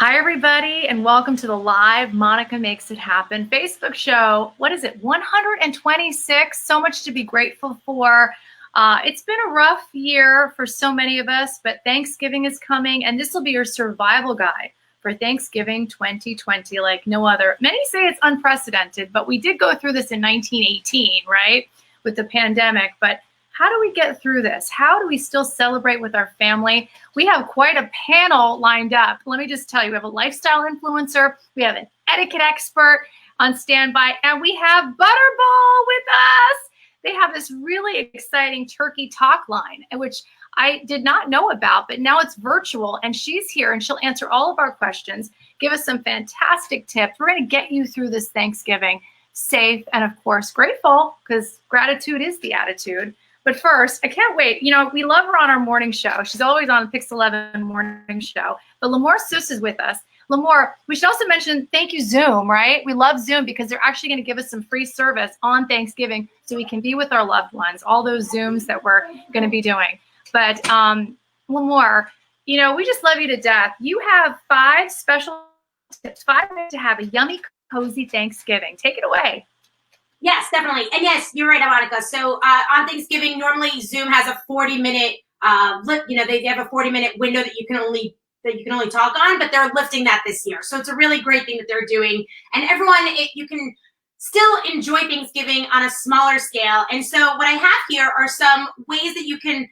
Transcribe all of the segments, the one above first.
Hi, everybody, and welcome to the live Monica Makes It Happen Facebook show. What is it, 126? So much to be grateful for. It's been a rough year for so many of us, but Thanksgiving is coming, and this will be your survival guide for Thanksgiving 2020 like no other. Many say it's unprecedented, but we did go through this in 1918, right, with the pandemic. But how do we get through this? How do we still celebrate with our family? We have quite a panel lined up. Let me just tell you, we have a lifestyle influencer, we have an etiquette expert on standby, and we have Butterball with us. They have this really exciting turkey talk line, which I did not know about, but now it's virtual, and she's here, and she'll answer all of our questions, give us some fantastic tips. We're going to get you through this Thanksgiving safe and, of course, grateful, because gratitude is the attitude. But first, I can't wait. You know, we love her on our morning show. She's always on the Pix 11 morning show. But Lamore Seuss is with us. Lamore, we should also mention, thank you, Zoom, right? We love Zoom because they're actually going to give us some free service on Thanksgiving so we can be with our loved ones, all those Zooms that we're going to be doing. But Lamore, you know, we just love you to death. You have 5 special tips, 5 ways to have a yummy, cozy Thanksgiving. Take it away. Yes, definitely. And yes, you're right, Monica. So on Thanksgiving, normally Zoom has a 40-minute, they have a 40-minute window that you can only talk on, but they're lifting that this year. So it's a really great thing that they're doing. And everyone, you can still enjoy Thanksgiving on a smaller scale. And so what I have here are some ways that you can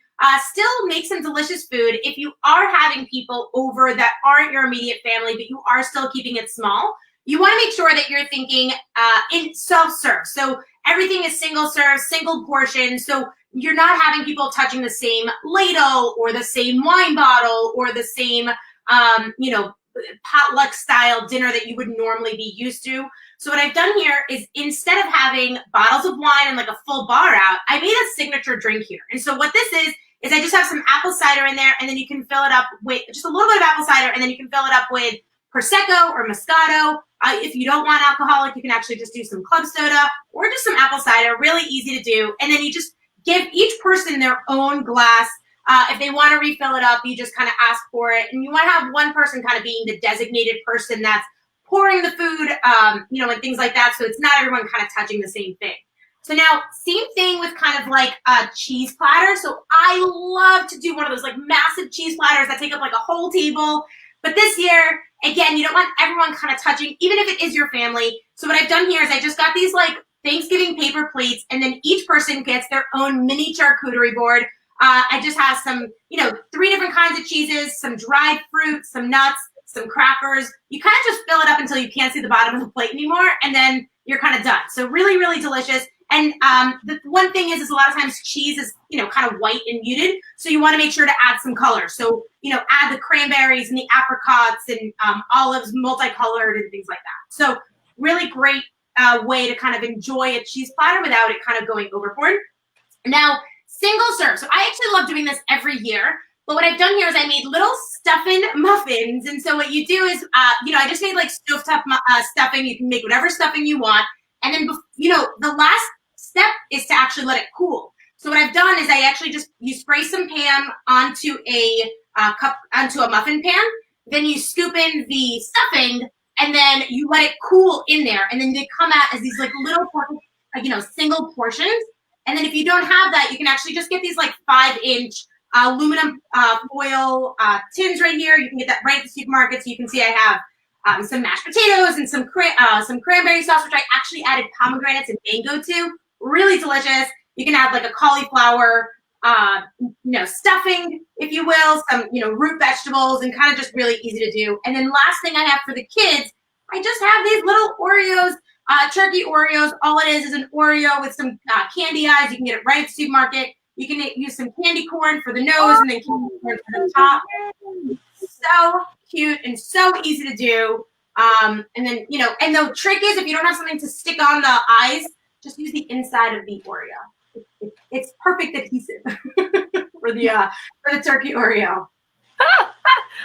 still make some delicious food if you are having people over that aren't your immediate family, but you are still keeping it small. You want to make sure that you're thinking in self-serve. So everything is single serve, single portion. So you're not having people touching the same ladle or the same wine bottle or the same, potluck style dinner that you would normally be used to. So what I've done here is instead of having bottles of wine and like a full bar out, I made a signature drink here. And so what this is I just have some apple cider in there, and then you can fill it up with just a little bit of apple cider, and then you can fill it up with Prosecco or Moscato. If you don't want alcoholic, you can actually just do some club soda or just some apple cider, really easy to do. And then you just give each person their own glass. If they want to refill it up, you just kind of ask for it. And you want to have one person kind of being the designated person that's pouring the food, and things like that. So it's not everyone kind of touching the same thing. So now, same thing with kind of like a cheese platter. So I love to do one of those like massive cheese platters that take up like a whole table. But this year, again, you don't want everyone kind of touching, even if it is your family. So what I've done here is I just got these like Thanksgiving paper plates, and then each person gets their own mini charcuterie board. I just have some, 3 different kinds of cheeses, some dried fruit, some nuts, some crackers. You kind of just fill it up until you can't see the bottom of the plate anymore, and then you're kind of done. So really, really delicious. And the one thing is a lot of times cheese is, kind of white and muted. So you want to make sure to add some color. So, add the cranberries and the apricots and olives multicolored and things like that. So really great way to kind of enjoy a cheese platter without it kind of going overboard. Now, single serve. So I actually love doing this every year. But what I've done here is I made little stuffing muffins. And so what you do is, I just made like stovetop stuffing. You can make whatever stuffing you want. And then, the last step is to actually let it cool. So what I've done is I actually you spray some Pam onto onto a muffin pan. Then you scoop in the stuffing, and then you let it cool in there. And then they come out as these like little, single portions. And then if you don't have that, you can actually just get these like 5-inch aluminum foil tins right here. You can get that right at the supermarket. So you can see I have some mashed potatoes and some cranberry sauce, which I actually added pomegranates and mango to. Really delicious. You can add like a cauliflower, stuffing, if you will, some, root vegetables, and kind of just really easy to do. And then last thing I have for the kids, I just have these little Oreos, turkey Oreos. All it is an Oreo with some candy eyes. You can get it right at the supermarket. You can use some candy corn for the nose and then candy corn for the top. So cute and so easy to do. And then, and the trick is if you don't have something to stick on the eyes, just use the inside of the Oreo. It's perfect adhesive for the turkey Oreo.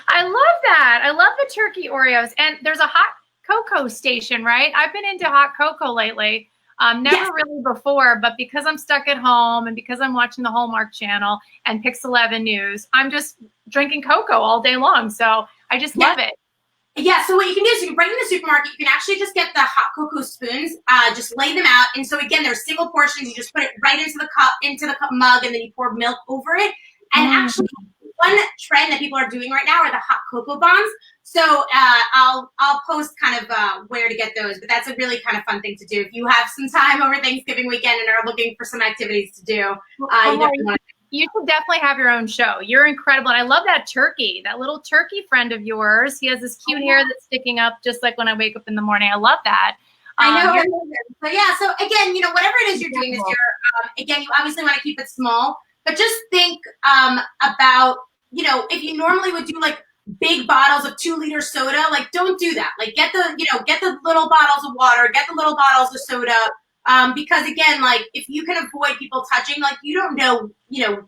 I love that. I love the turkey Oreos. And there's a hot cocoa station, right? I've been into hot cocoa lately. Never really before, but because I'm stuck at home and because I'm watching the Hallmark Channel and Pix 11 News, I'm just drinking cocoa all day long. So I just love it. Yeah, so what you can do is you can bring in the supermarket, you can actually just get the hot cocoa spoons, just lay them out. And so again, there's single portions, you just put it right into the cup mug, and then you pour milk over it. And actually, one trend that people are doing right now are the hot cocoa bombs. So I'll post kind of where to get those, but that's a really kind of fun thing to do. If you have some time over Thanksgiving weekend and are looking for some activities to do, you definitely want to. You should definitely have your own show. You're incredible. And I love that turkey, that little turkey friend of yours. He has this cute hair that's sticking up just like when I wake up in the morning. I love that. I know. So yeah, so again, whatever it is you're doing this year, again, you obviously want to keep it small, but just think about, if you normally would do like big bottles of 2-liter soda, like don't do that. Like get the little bottles of water, get the little bottles of soda. Because again, like if you can avoid people touching, like you don't know,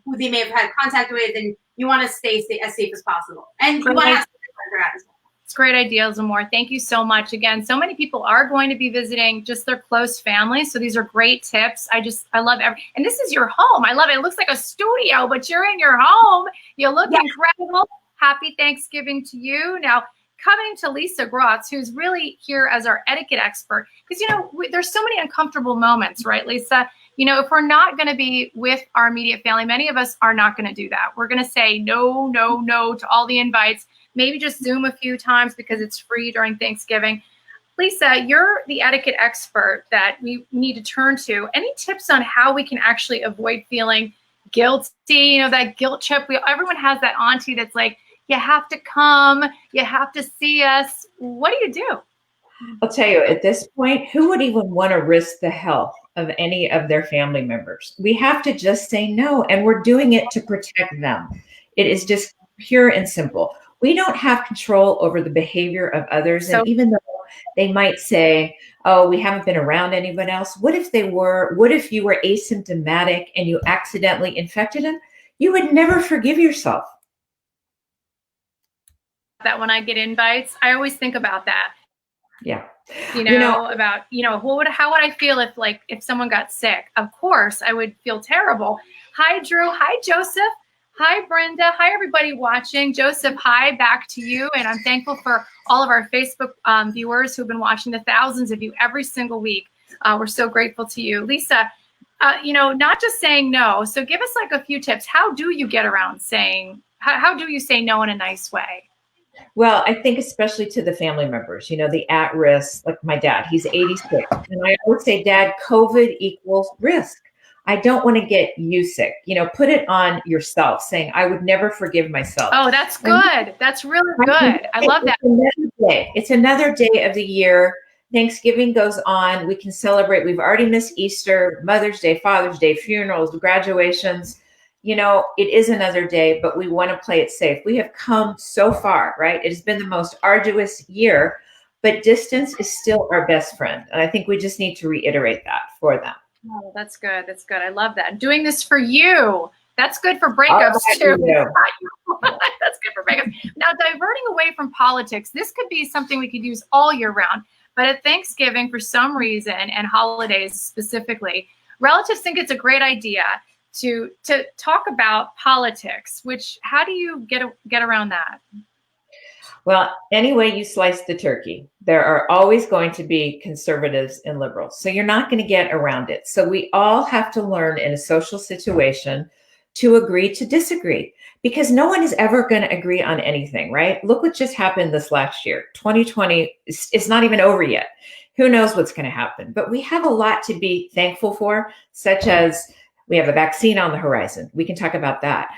who they may have had contact with, and you want to stay as safe as possible. And you want to have as well. It's great ideas and more. Thank you so much. Again, so many people are going to be visiting just their close families. So these are great tips. I love and this is your home. I love it. It looks like a studio, but you're in your home. You look incredible. Happy Thanksgiving to you. Now, coming to Lisa Grotz, who's really here as our etiquette expert, because, there's so many uncomfortable moments, right, Lisa? If we're not going to be with our immediate family, many of us are not going to do that. We're going to say no, no, no to all the invites, maybe just Zoom a few times because it's free during Thanksgiving. Lisa, you're the etiquette expert that we need to turn to. Any tips on how we can actually avoid feeling guilty, that guilt trip? Everyone has that auntie that's like, you have to come, you have to see us. What do you do? I'll tell you, at this point, who would even want to risk the health of any of their family members? We have to just say no, and we're doing it to protect them. It is just pure and simple. We don't have control over the behavior of others. And even though they might say, oh, we haven't been around anyone else. What if they were? What if you were asymptomatic and you accidentally infected them? You would never forgive yourself. That when I get invites, I always think about that. Yeah. About, how would I feel if someone got sick? Of course, I would feel terrible. Hi, Drew. Hi, Joseph. Hi, Brenda. Hi, everybody watching. Joseph, hi, back to you. And I'm thankful for all of our Facebook viewers who've been watching, the thousands of you every single week. We're so grateful to you. Lisa, not just saying no. So give us a few tips. How do you get around how do you say no in a nice way? Well, I think especially to the family members, the at risk, like my dad, he's 86. And I always say, Dad, COVID equals risk. I don't want to get you sick. Put it on yourself, saying, I would never forgive myself. Oh, that's good. That's really good. I love that. It's another day of the year. Thanksgiving goes on. We can celebrate. We've already missed Easter, Mother's Day, Father's Day, funerals, graduations. It is another day, but we want to play it safe. We have come so far, right? It has been the most arduous year, but distance is still our best friend. And I think we just need to reiterate that for them. Oh, that's good. That's good. I love that. Doing this for you. That's good for breakups too. That's good for breakups. Now, diverting away from politics, this could be something we could use all year round. But at Thanksgiving, for some reason, and holidays specifically, relatives think it's a great idea to talk about politics, how do you get around that? Well, any way you slice the turkey, there are always going to be conservatives and liberals. So you're not going to get around it. So we all have to learn in a social situation to agree to disagree, because no one is ever going to agree on anything, right? Look what just happened this last year. 2020 is not even over yet. Who knows what's going to happen? But we have a lot to be thankful for, such as we have a vaccine on the horizon. We can talk about that.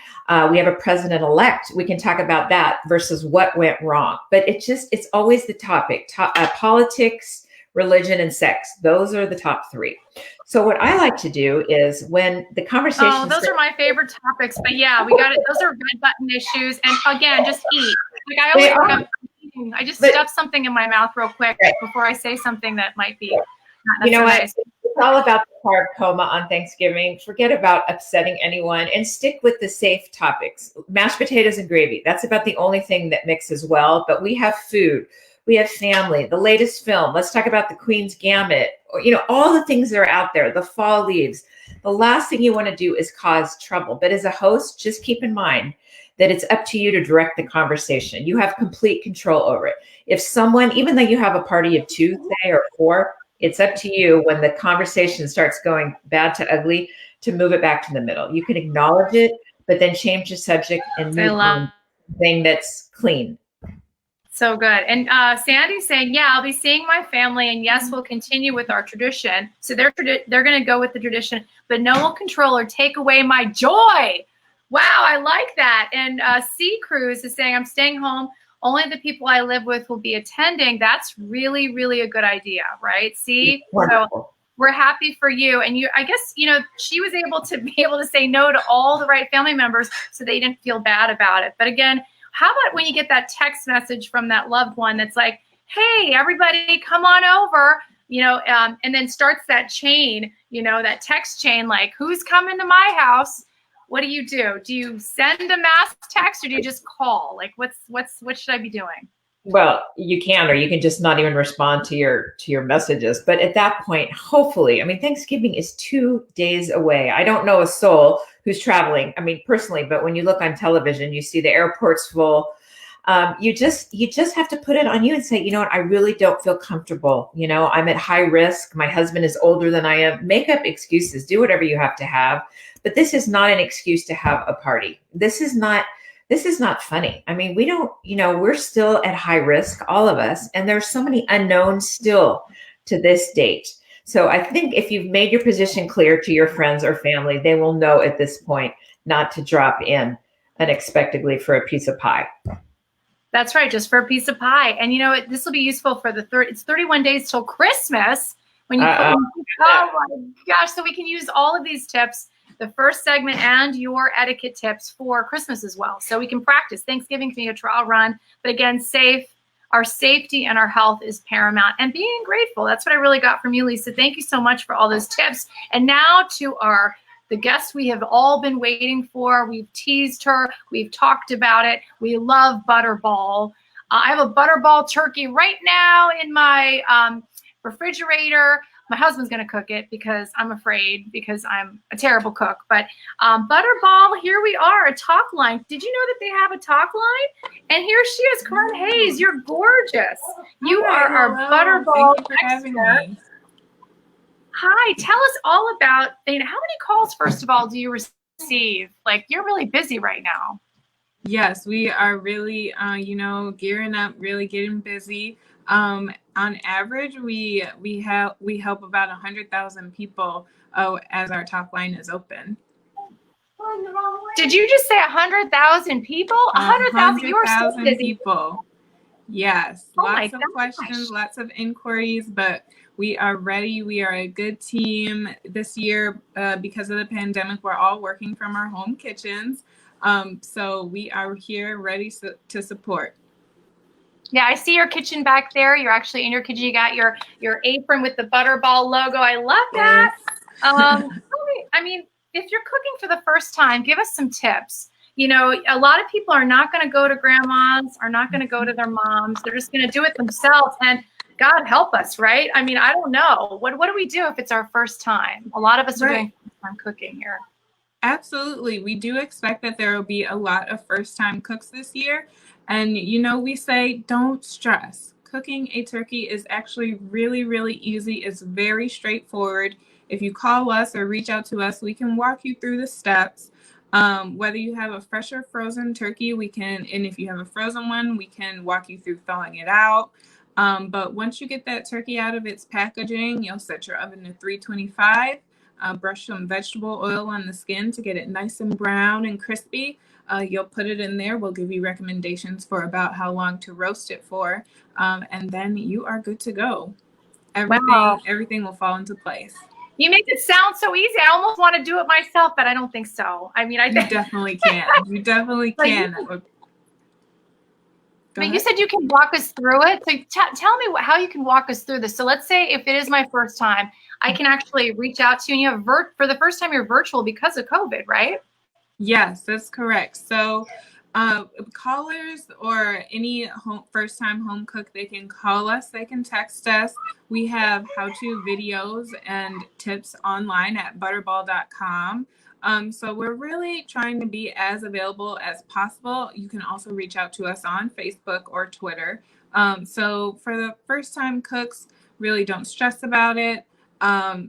We have a president-elect. We can talk about that versus what went wrong. But it's always the topic. Politics, religion, and sex. Those are the top three. So what I like to do is when the conversation— Oh, those are my favorite topics. But yeah, we got it. Those are red button issues. And again, just eat. I just stuff something in my mouth real quick before I say something that might be not what? Nice. It's all about the carb coma on Thanksgiving. Forget about upsetting anyone and stick with the safe topics. Mashed potatoes and gravy. That's about the only thing that mixes well. But we have food. We have family. The latest film. Let's talk about the Queen's Gambit. Or, all the things that are out there. The fall leaves. The last thing you want to do is cause trouble. But as a host, just keep in mind that it's up to you to direct the conversation. You have complete control over it. If someone, even though you have a party of 2, say, or 4, it's up to you when the conversation starts going bad to ugly to move it back to the middle. You can acknowledge it, but then change the subject and move on to something that's clean. So good. And Sandy's saying, yeah, I'll be seeing my family, and yes, we'll continue with our tradition. So they're going to go with the tradition, but no one will control or take away my joy. Wow, I like that. And C Cruz is saying, I'm staying home. Only the people I live with will be attending. That's really, really a good idea, right? See, so we're happy for you. And I guess, she was able to say no to all the right family members so they didn't feel bad about it. But again, how about when you get that text message from that loved one that's like, hey, everybody, come on over, and then starts that chain, that text chain, like, who's coming to my house? What do you do? Do you send a mass text or do you just call? Like, what should I be doing? Well, you can, or you can just not even respond to your messages. But at that point, hopefully, Thanksgiving is 2 days away. I don't know a soul who's traveling. Personally, but when you look on television, you see the airports full. You just have to put it on you and say, you know what, I really don't feel comfortable. I'm at high risk. My husband is older than I am. Make up excuses. Do whatever you have to have. But this is not an excuse to have a party. This is not funny. We don't, we're still at high risk, all of us. And there's so many unknowns still to this date. So I think if you've made your position clear to your friends or family, they will know at this point not to drop in unexpectedly for a piece of pie. That's right, just for a piece of pie. And this will be useful for it's 31 days till Christmas. When you oh my gosh, so we can use all of these tips, the first segment and your etiquette tips for Christmas as well. So we can practice. Thanksgiving can be a trial run, but again, our safety and our health is paramount, and being grateful. That's what I really got from you, Lisa. Thank you so much for all those tips. And now to the guest we have all been waiting for. We've teased her. We've talked about it. We love Butterball. I have a Butterball turkey right now in my refrigerator. My husband's going to cook it because I'm afraid, because I'm a terrible cook. But Butterball, here we are, a talk line. Did you know that they have a talk line? And here she is, Corinne Hayes. You're gorgeous. You are our Butterball Thank you for having me. Hi, tell us all about, how many calls, first of all, do you receive? Like, you're really busy right now. Yes, we are really, gearing up, really getting busy. On average, we help about 100,000 people as our top line is open. Did you just say 100,000 people? 100,000? You are so busy. People. Yes, lots of questions, lots of inquiries, but we are ready. We are a good team this year. Because of the pandemic, we're all working from our home kitchens. So we are here ready to support. Yeah, I see your kitchen back there. You're actually in your kitchen. You got your apron with the Butterball logo. I love that. If you're cooking for the first time, give us some tips. A lot of people are not going to go to grandma's, are not going to go to their moms. They're just going to do it themselves. And God help us, right? I don't know. What do we do if it's our first time? A lot of us are doing first-time cooking here. Absolutely. We do expect that there will be a lot of first-time cooks this year. And, we say, don't stress. Cooking a turkey is actually really, really easy. It's very straightforward. If you call us or reach out to us, we can walk you through the steps. Whether you have a fresh or frozen turkey, and if you have a frozen one, we can walk you through thawing it out. But once you get that turkey out of its packaging, you'll set your oven to 325. Brush some vegetable oil on the skin to get it nice and brown and crispy. You'll put it in there. We'll give you recommendations for about how long to roast it for. And then you are good to go. Everything will fall into place. You make it sound so easy. I almost want to do it myself, but I don't think so. You definitely can. You definitely can. But you said you can walk us through it. So tell me how you can walk us through this. So let's say if it is my first time, I can actually reach out to you. And you have for the first time, you're virtual because of COVID, right? Yes, that's correct. So callers or any first-time home cook, they can call us, they can text us. We have how-to videos and tips online at butterball.com. So we're really trying to be as available as possible. You can also reach out to us on Facebook or Twitter. So for the first time cooks, really don't stress about it.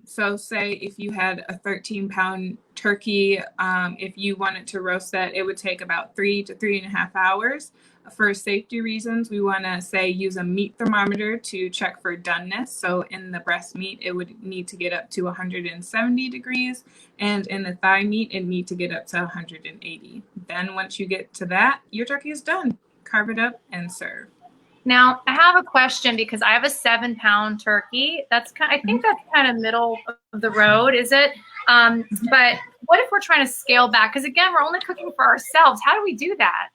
So say if you had a 13-pound turkey, if you wanted to roast that, it would take about 3 to 3.5 hours. For safety reasons, we want to say use a meat thermometer to check for doneness. So in the breast meat, it would need to get up to 170 degrees, and in the thigh meat, it need to get up to 180. Then once you get to that, your turkey is done. Carve it up and serve. Now, I have a question because I have a 7-pound turkey. I think that's kind of middle of the road, is it? But what if we're trying to scale back? Because again, we're only cooking for ourselves. How do we do that?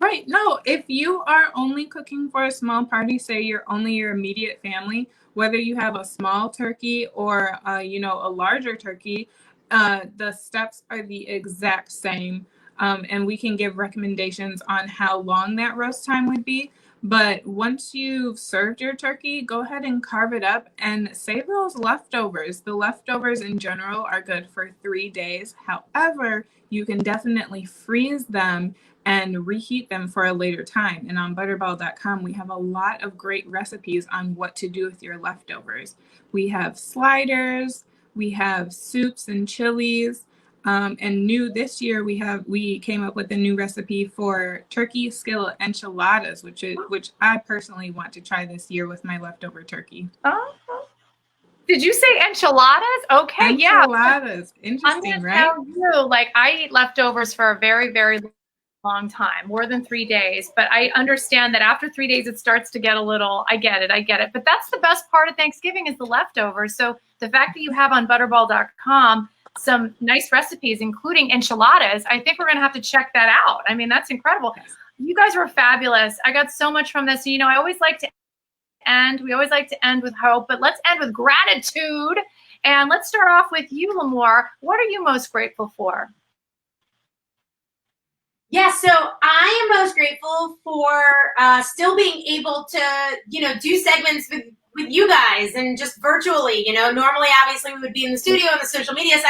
Right. No, if you are only cooking for a small party, say you're only your immediate family, whether you have a small turkey or, a larger turkey, the steps are the exact same. And we can give recommendations on how long that roast time would be. But once you've served your turkey, go ahead and carve it up and save those leftovers. The leftovers in general are good for 3 days. However, you can definitely freeze them and reheat them for a later time. And on butterball.com, we have a lot of great recipes on what to do with your leftovers. We have sliders, we have soups and chilies. And new this year, we came up with a new recipe for turkey skillet enchiladas, which I personally want to try this year with my leftover turkey. Oh, did you say enchiladas? Okay, enchiladas. Yeah. Interesting, I'm gonna right? tell you, I eat leftovers for a very, very long time, more than 3 days. But I understand that after 3 days, it starts to get a little. I get it. But that's the best part of Thanksgiving is the leftovers. So the fact that you have on Butterball.com some nice recipes, including enchiladas, I think we're going to have to check that out. I mean, that's incredible. You guys were fabulous. I got so much from this. I always like to end. We always like to end with hope, but let's end with gratitude. And let's start off with you, Lamore. What are you most grateful for? Yeah, so I am most grateful for still being able to, do segments with you guys and just virtually. Normally, obviously, we would be in the studio in the social media center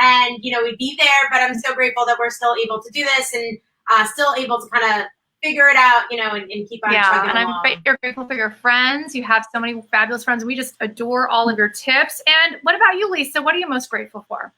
and, we'd be there. But I'm so grateful that we're still able to do this and still able to kind of figure it out, and keep on chugging along. And you're grateful for your friends. You have so many fabulous friends. We just adore all of your tips. And what about you, Lisa? What are you most grateful for?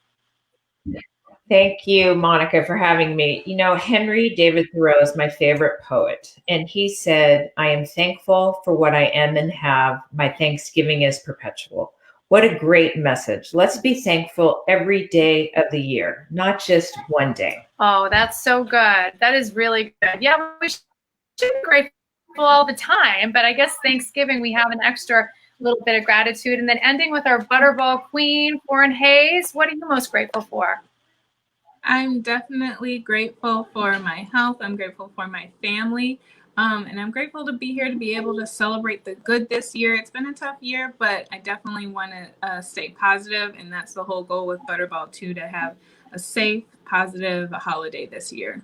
Thank you, Monica, for having me. Henry David Thoreau is my favorite poet, and he said, "I am thankful for what I am and have. My thanksgiving is perpetual." What a great message. Let's be thankful every day of the year, not just one day. Oh, that's so good. That is really good. Yeah, we should be grateful all the time, but I guess Thanksgiving, we have an extra little bit of gratitude. And then ending with our Butterball queen, Lauren Hayes. What are you most grateful for? I'm definitely grateful for my health. I'm grateful for my family. And I'm grateful to be here to be able to celebrate the good this year. It's been a tough year, but I definitely want to stay positive. And that's the whole goal with Butterball too, to have a safe, positive holiday this year.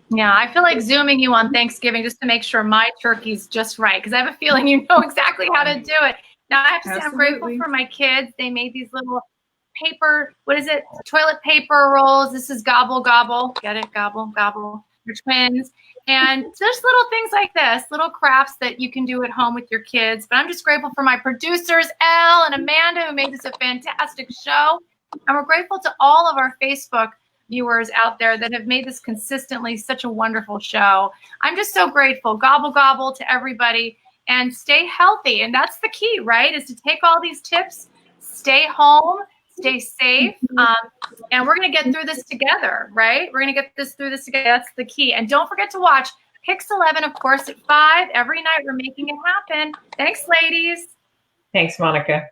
Yeah, I feel like Zooming you on Thanksgiving just to make sure my turkey's just right, because I have a feeling you know exactly how to do it. Now, I have to say I'm grateful for my kids. They made these little toilet paper rolls. This is gobble, gobble. Get it? Gobble, gobble. Your twins. And there's little things like this, little crafts that you can do at home with your kids. But I'm just grateful for my producers, Elle and Amanda, who made this a fantastic show. And we're grateful to all of our Facebook viewers out there that have made this consistently such a wonderful show. I'm just so grateful. Gobble, gobble to everybody. And stay healthy. And that's the key, right? Is to take all these tips, stay home, stay safe, and we're going to get through this together, right? We're going to get through this together. That's the key. And don't forget to watch Pix 11, of course, at 5 every night. We're making it happen. Thanks, ladies. Thanks, Monica.